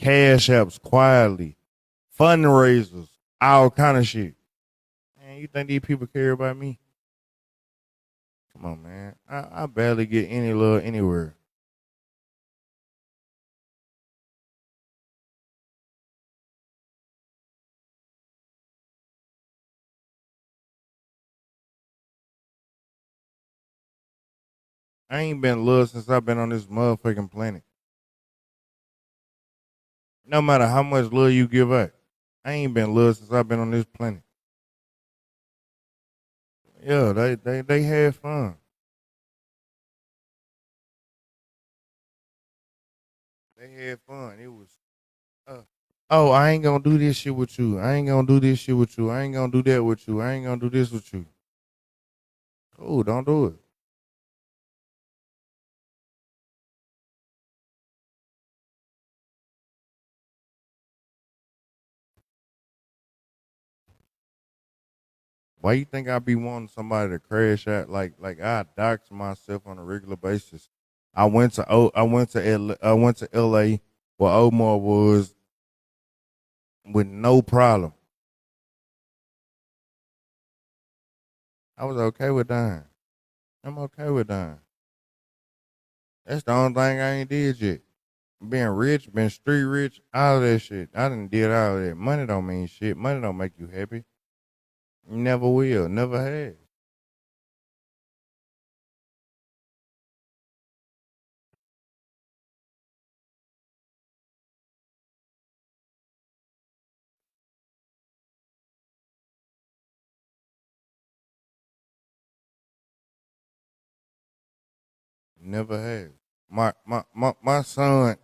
cash apps quietly, fundraisers, all kind of shit. Man, you think these people care about me? Come on, man. I barely get any love anywhere. I ain't been loved since I've been on this motherfucking planet. No matter how much love you give out, I ain't been loved since I've been on this planet. Yeah, they had fun. They had fun. It was uh, oh, I ain't gonna do this shit with you. I ain't gonna do this shit with you. I ain't gonna do that with you. I ain't gonna do this with you. Cool, don't do it. Why you think I be wanting somebody to crash out? Like I dox myself on a regular basis. I went to LA where Omar was with no problem. I was okay with dying. I'm okay with dying. That's the only thing I ain't did yet. Being rich, being street rich, all that shit. I done did all that. Money don't mean shit. Money don't make you happy. Never will. Never has. Never has. My son,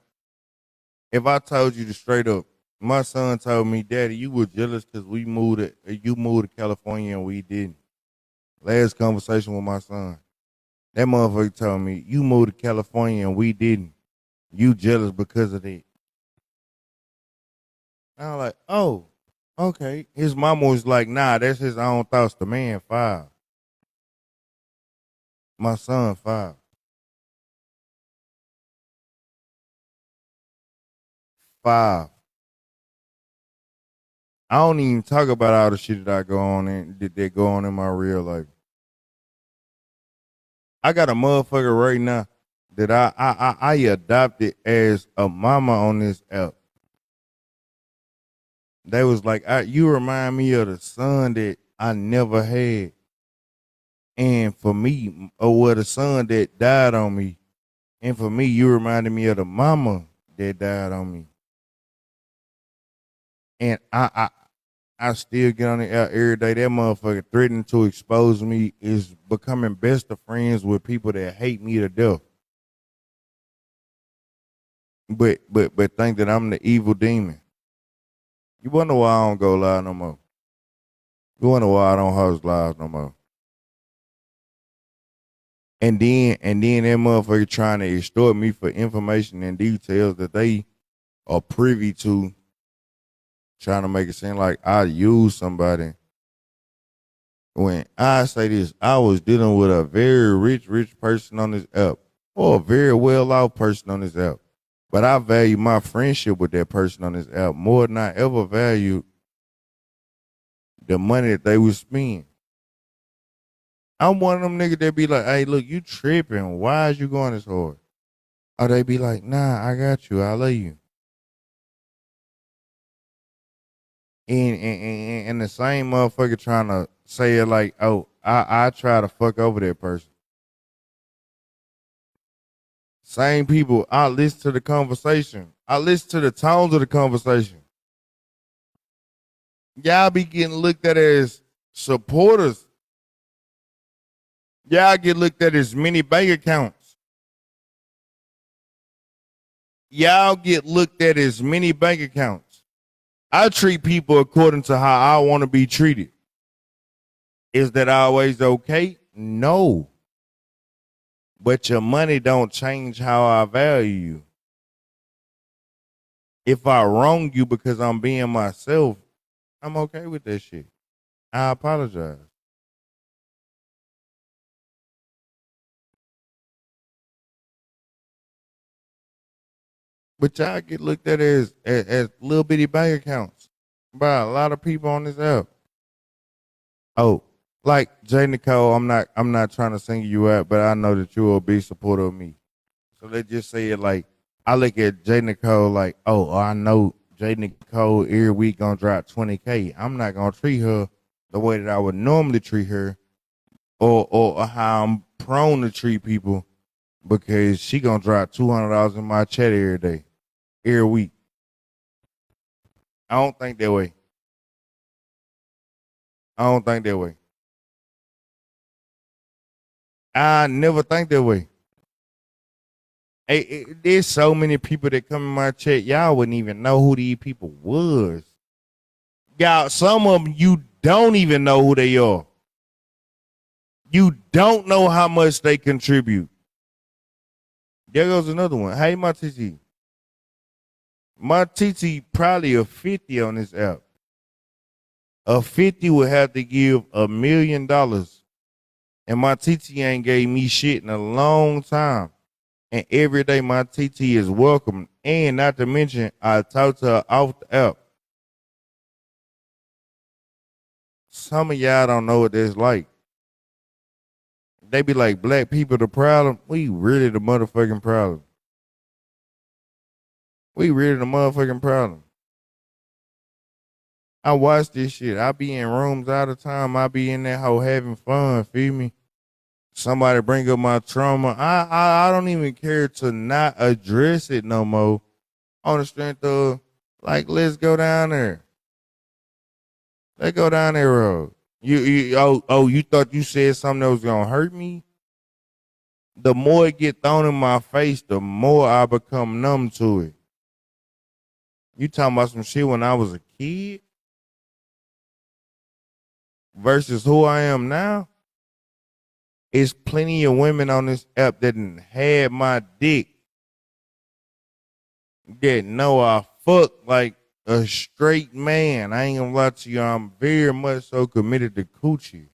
if I told you the straight up, my son told me, Daddy, you were jealous because you moved to California and we didn't. Last conversation with my son. That motherfucker told me, you moved to California and we didn't. You jealous because of that. I was like, oh, okay. His mama was like, nah, that's his own thoughts. The man five. My son five. Five. I don't even talk about all the shit that I go on and that go on in my real life. I got a motherfucker right now that I adopted as a mama on this app. They was like, you remind me of the son that I never had. And for me, or what the son that died on me. And for me, you reminded me of the mama that died on me. And I still get on the air every day. That motherfucker threatening to expose me is becoming best of friends with people that hate me to death. But think that I'm the evil demon. You wonder why I don't go live no more. You wonder why I don't host live no more. And then that motherfucker trying to extort me for information and details that they are privy to, trying to make it seem like I use somebody. When I say this, I was dealing with a very rich person on this app, or a very well off person on this app. But I value my friendship with that person on this app more than I ever valued the money that they was spending. I'm one of them niggas that be like, hey, look, you tripping. Why is you going this hard? Or they be like, nah, I got you. I love you. And the same motherfucker trying to say it like, oh, I try to fuck over that person. Same people, I listen to the conversation. I listen to the tones of the conversation. Y'all be getting looked at as supporters. Y'all get looked at as many bank accounts. Y'all get looked at as many bank accounts. I treat people according to how I want to be treated. Is that always okay? No. But your money don't change how I value you. If I wrong you because I'm being myself, I'm okay with that shit. I apologize. But y'all get looked at as little bitty bank accounts by a lot of people on this app. Oh, like J Nicole, I'm not trying to single you out, but I know that you will be supportive of me. So let's just say it like I look at J Nicole like, oh, I know J Nicole every week gonna drop 20K. I'm not gonna treat her the way that I would normally treat her, or how I'm prone to treat people because she gonna drop $200 in my chat every day, every week. I don't think that way. I don't think that way. I never think that way. There's so many people that come in my chat, y'all wouldn't even know who these people was. Y'all, some of them you don't even know who they are. You don't know how much they contribute. There goes another one. Hey, my TT. My TT probably a 50 on this app. A 50 would have to give $1 million. And my TT ain't gave me shit in a long time. And every day my TT is welcome. And not to mention, I talk to her off the app. Some of y'all don't know what that's like. They be like, black people the problem. We really the motherfucking problem. We really the motherfucking problem. I watch this shit. I be in rooms all the time. I be in that hoe having fun. Feel me? Somebody bring up my trauma. I don't even care to not address it no more. On the strength of like, let's go down there. Let's go down there road. You thought you said something that was gonna hurt me? The more it get thrown in my face, the more I become numb to it. You talking about some shit when I was a kid versus who I am now? It's plenty of women on this app that done had my dick that know I fuck like a straight man. I ain't gonna lie to you. I'm very much so committed to coochie.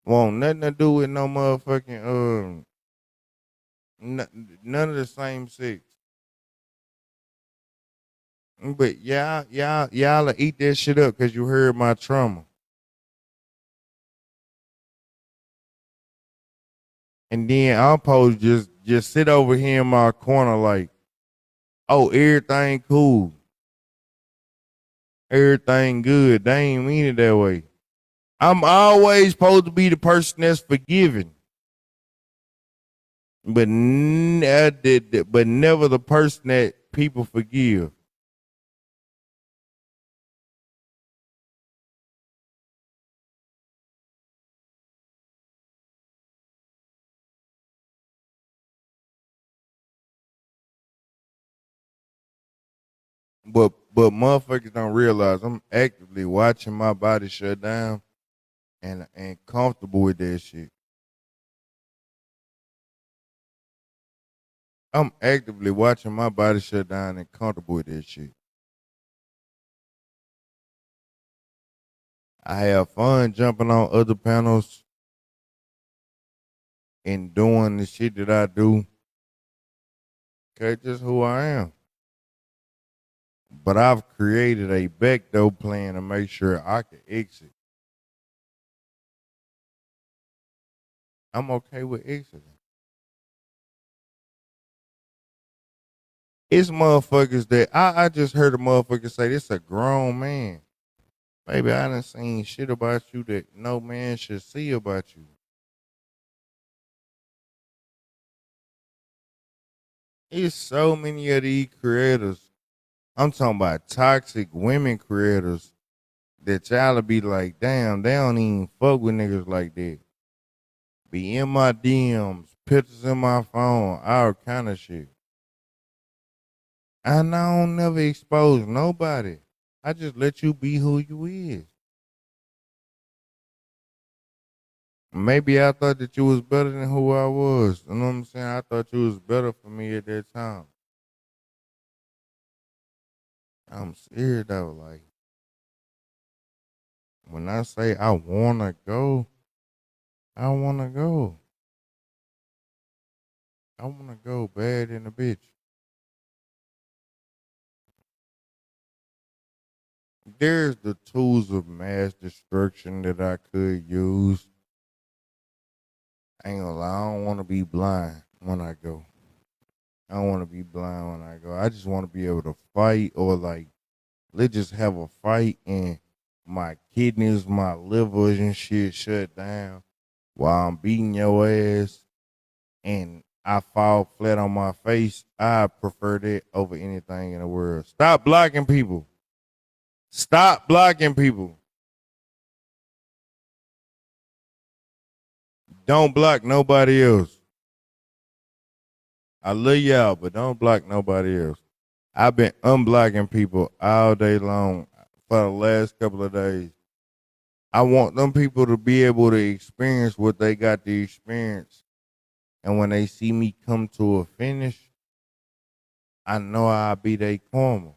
Want nothing to do with no motherfucking none of the same sex. But y'all eat that shit up because you heard my trauma. And then I'll pose just sit over here in my corner like, oh, everything cool. Everything good. They ain't mean it that way. I'm always supposed to be the person that's forgiven. But never the person that people forgive. But motherfuckers don't realize I'm actively watching my body shut down and comfortable with that shit. I'm actively watching my body shut down and comfortable with that shit. I have fun jumping on other panels and doing the shit that I do. Okay, just who I am. But I've created a backdoor plan to make sure I can exit. I'm okay with exiting. It's motherfuckers that I just heard a motherfucker say this a grown man. Baby, I done seen shit about you that no man should see about you. It's so many of these creators. I'm talking about toxic women creators that y'all be like, damn, they don't even fuck with niggas like that. Be in my DMs, pictures in my phone, all kind of shit. And I don't never expose nobody. I just let you be who you is. Maybe I thought that you was better than who I was. You know what I'm saying? I thought you was better for me at that time. I'm serious though. Like when I say I wanna go, I wanna go. I wanna go bad in a bitch. there's the tools of mass destruction that I could use. I ain't gonna lie, I don't want to be blind when I go. I don't want to be blind when I go. I just want to be able to fight, or like, let's just have a fight and my kidneys, my livers and shit shut down while I'm beating your ass and I fall flat on my face. I prefer that over anything in the world. Stop blocking people. Stop blocking people. Don't block nobody else. I love y'all, but don't block nobody else. I've been unblocking people all day long for the last couple of days. I want them people to be able to experience what they got to experience. And when they see me come to a finish, I know I'll be their karma.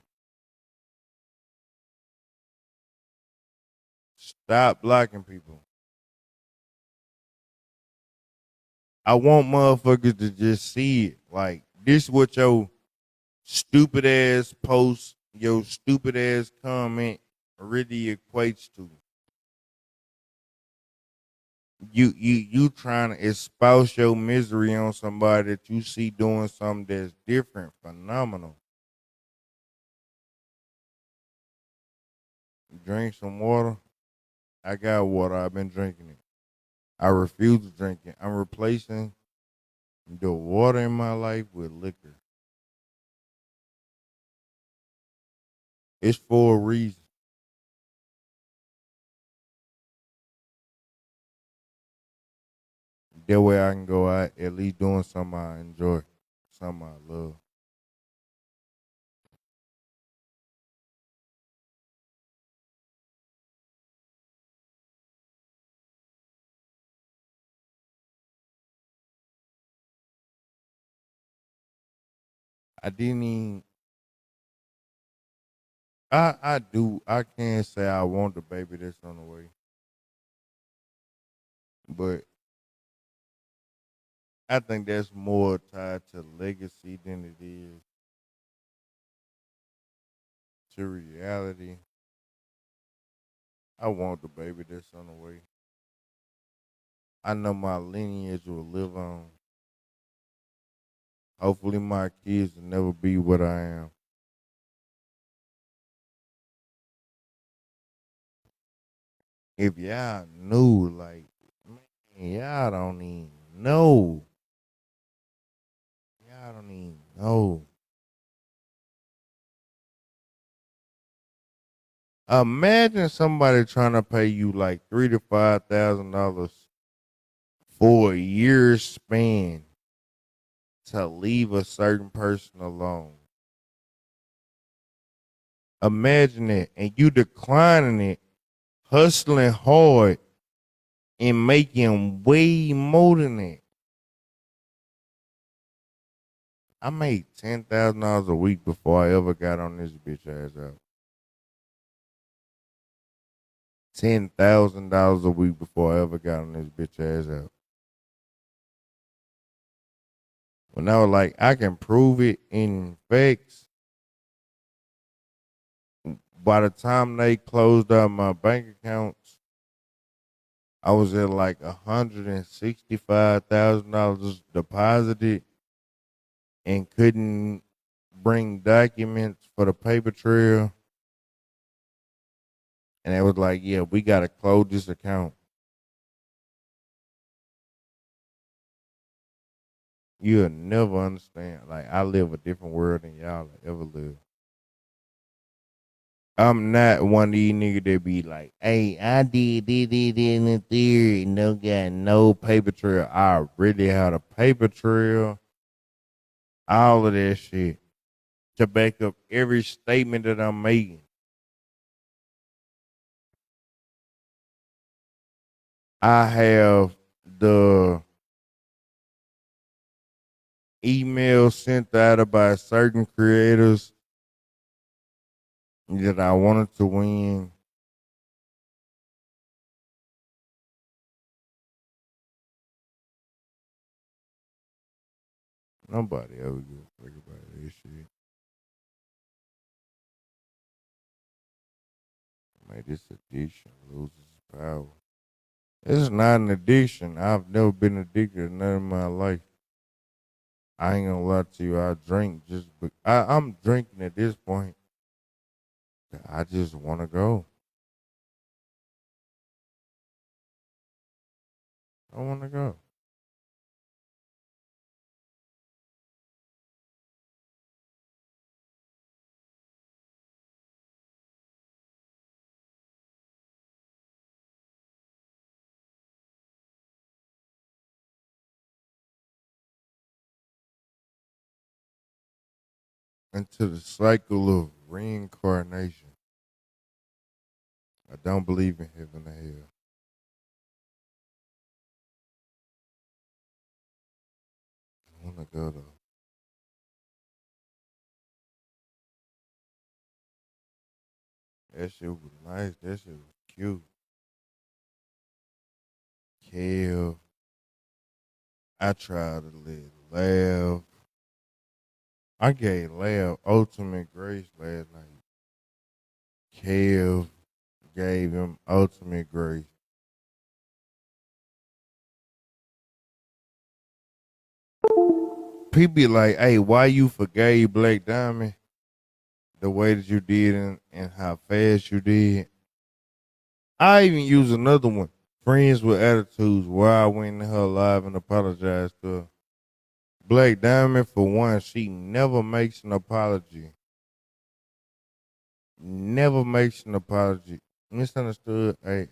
Stop blocking people. I want motherfuckers to just see it. Like, this what your stupid ass post, your stupid ass comment really equates to. You trying to espouse your misery on somebody that you see doing something that's different, phenomenal. Drink some water. I got water. I've been drinking it. I refuse to drink it. I'm replacing the water in my life with liquor. It's for a reason. That way I can go out at least doing something I enjoy, something I love. I didn't even. I do. I can't say I want the baby that's on the way, but I think that's more tied to legacy than it is to reality. I want the baby that's on the way. I know my lineage will live on. Hopefully, my kids will never be what I am. If y'all knew, like, man, y'all don't even know. Y'all don't even know. Imagine somebody trying to pay you like $3,000 to $5,000 for a year span to leave a certain person alone. Imagine it, and you declining it, hustling hard, and making way more than that. I made $10,000 a week before I ever got on this bitch ass out. $10,000 a week before I ever got on this bitch ass out. When I was like, I can prove it in facts. By the time they closed out my bank accounts, I was at like $165,000 deposited and couldn't bring documents for the paper trail. And it was like, yeah, we gotta close this account. You'll never understand. Like, I live a different world than y'all ever live. I'm not one of these niggas that be like, hey, I did this in the theory. No got no paper trail. I really had a paper trail. All of that shit to back up every statement that I'm making. I have the email sent out by certain creators that I wanted to win. Nobody ever give a fuck about this shit. May this addiction lose its power. It's not an addiction. I've never been addicted to none in my life. I ain't gonna lie to you. I drink I'm drinking at this point. I just want to go. I want to go. Into the cycle of reincarnation. I don't believe in heaven or hell. I want to go though. That shit was nice. That shit was cute. Kev, I tried to laugh. I gave Laugh ultimate grace last night. Kev gave him ultimate grace. People be like, hey, why you forgave Black Diamond the way that you did and how fast you did? I even use another one. Friends with attitudes where I went in her live and apologized to her. Black Diamond, for one, she never makes an apology. Never makes an apology. Misunderstood. Hey,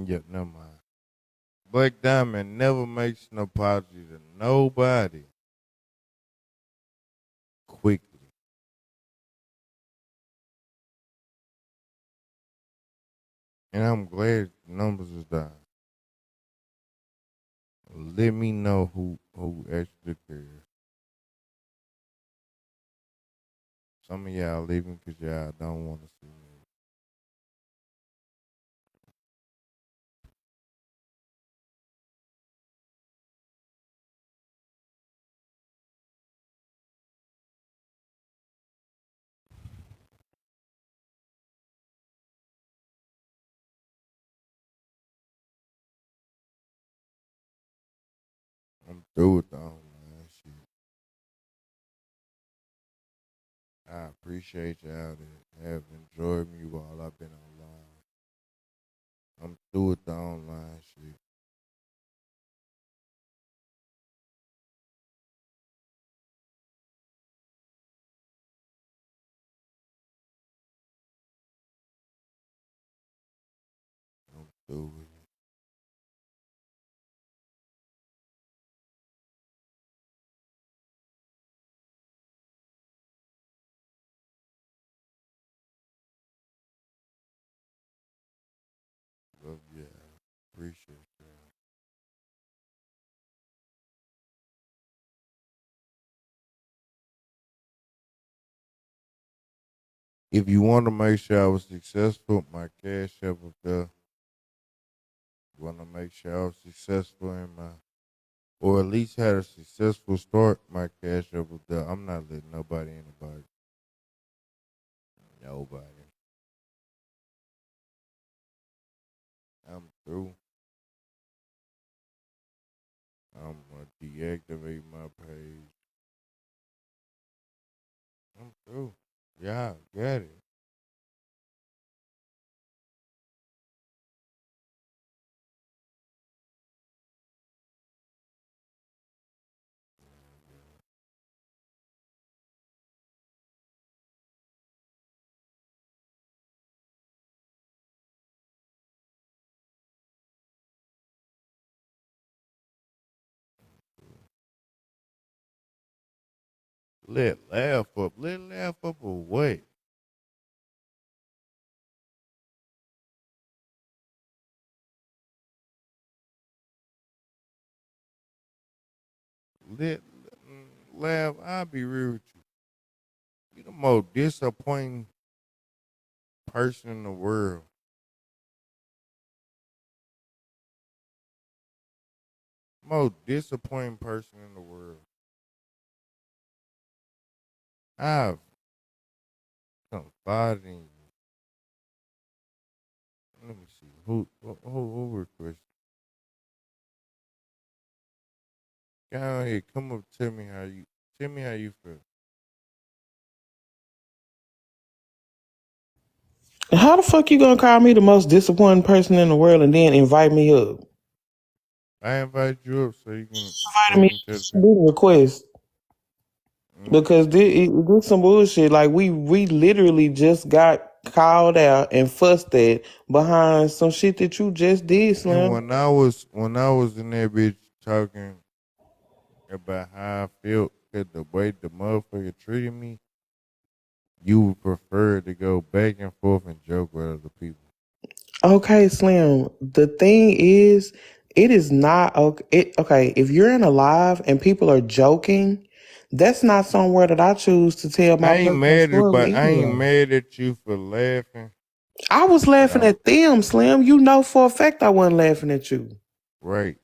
yeah, never mind. Black Diamond never makes an apology to nobody quickly. And I'm glad the numbers is down. Let me know who actually cares. Some of y'all leaving because y'all don't want to see me. I'm through with the online shit. I appreciate y'all that have enjoyed me while I've been online. I'm through with the online shit. I'm through with it. Love y'all. Appreciate y'all. If you want to make sure I was successful, my cash app up there. You want to make sure I was successful in my, or at least had a successful start, my cash app up there. I'm not letting nobody in about it. Nobody. I'm through. I'm gonna deactivate my page. I'm through. Yeah, got it. Let laugh up. Let laugh up or what? Let laugh. I'll be real with you. You the most disappointing person in the world. Most disappointing person in the world. I've confided in you. Who requested? Go ahead, come up. Tell me how you feel. How the fuck you gonna call me the most disappointing person in the world and then invite me up? I invite you up so Invited you me can tell the to people. do the request Mm, because this some bullshit. Like we literally just got called out and fussed at behind some shit that you just did, And Slim. when I was in that bitch talking about how I felt, cause the way the motherfucker treated me, you would prefer to go back and forth and joke with other people. Okay, Slim. The thing is, it is not okay. Okay, if you're in a live and people are joking, that's not somewhere that I choose to tell my personal story I ain't anyway. mad at you for laughing, I was but laughing at them, Slim. You know for a fact I wasn't laughing at you. right.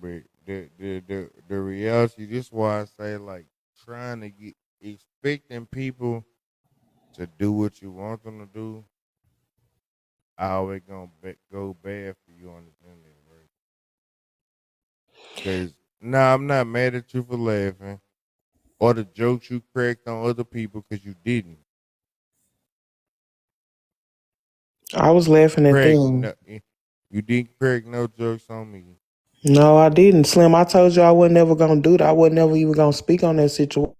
But the reality, this is why I say like trying to get expecting people to do what you want them to do, always go bad for you on the end of the right? Cause nah, I'm not mad at you for laughing or the jokes you cracked on other people because you didn't I was laughing at crack them. no, you didn't crack no jokes on me. No, I didn't. Slim, I told you I wasn't never gonna do that. I wasn't never even gonna speak on that situation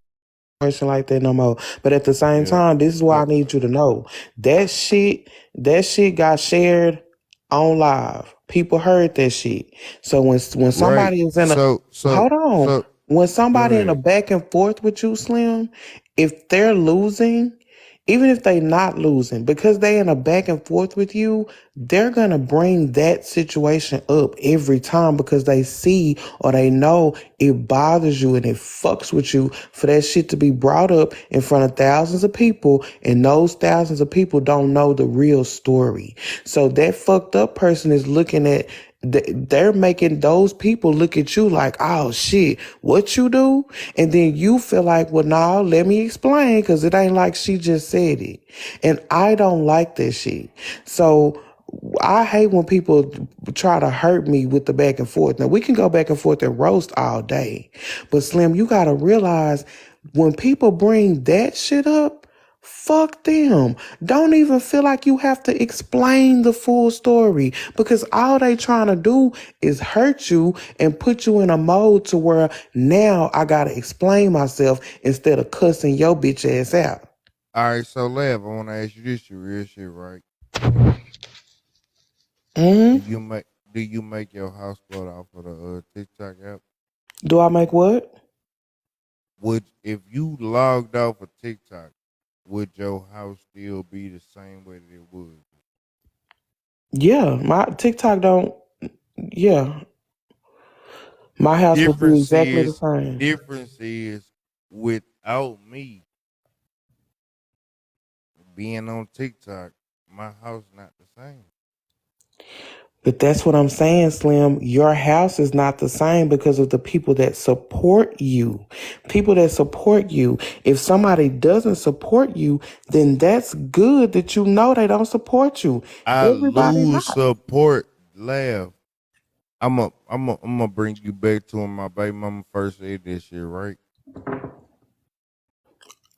like that no more. But at the same Yeah. time, this is why I So need you to know that shit got shared on live. People heard that shit. So when right. somebody is in a hold on, So when go somebody in a ahead. back and forth with you, Slim, if they're losing, even if they not losing, because they in a back and forth with you, they're gonna bring that situation up every time because they see or they know it bothers you and it fucks with you for that shit to be brought up in front of thousands of people, and those thousands of people don't know the real story. So that fucked up person is looking at they're making those people look at you like, oh shit, what you do? And then you feel like, well, no, let me explain because it ain't like she just said it. And I don't like that shit. So I hate when people try to hurt me with the back and forth. Now, we can go back and forth and roast all day. But Slim, you got to realize when people bring that shit up, fuck them. Don't even feel like you have to explain the full story because all they trying to do is hurt you and put you in a mode to where now I gotta explain myself instead of cussing your bitch ass out. All right, so Lev, I want to ask you this, you real shit, right? Right? Do hmm you make do you make your house float off of the TikTok app? Do I make what? Would if you logged off of TikTok, would your house still be the same way that it was? Yeah, my TikTok don't. Yeah, my house would be Difference exactly the is same. difference is without me being on TikTok, my house not the same. But that's what I'm saying, Slim. Your house is not the same because of the people that support you. People that support you. If somebody doesn't support you, then that's good that you know they don't support you. I Everybody lose not. support. Laugh. I'm gonna bring you back to when my baby mama first said this shit, right?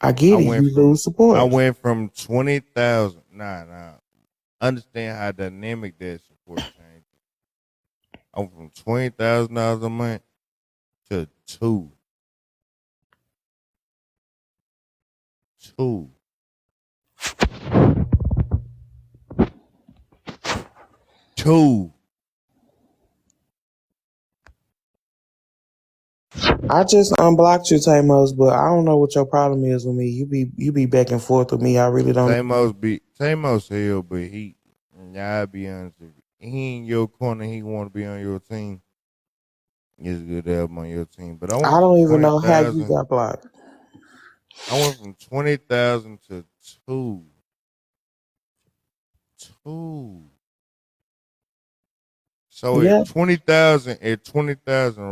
I I get it. went You from lose support. 20,000. Nah. Understand how dynamic that support changed. I went from $20,000 a month to two. Two. I just unblocked you, Tamos, but I don't know what your problem is with me. You be back and forth with me. I really don't. Tamos hell, but I'll be honest with you. He in your corner, he wanna be on your team. It's good to have him on your team. But I don't even know how you got blocked. I went from 20,000 to two. Two. So Yeah. at 20,000,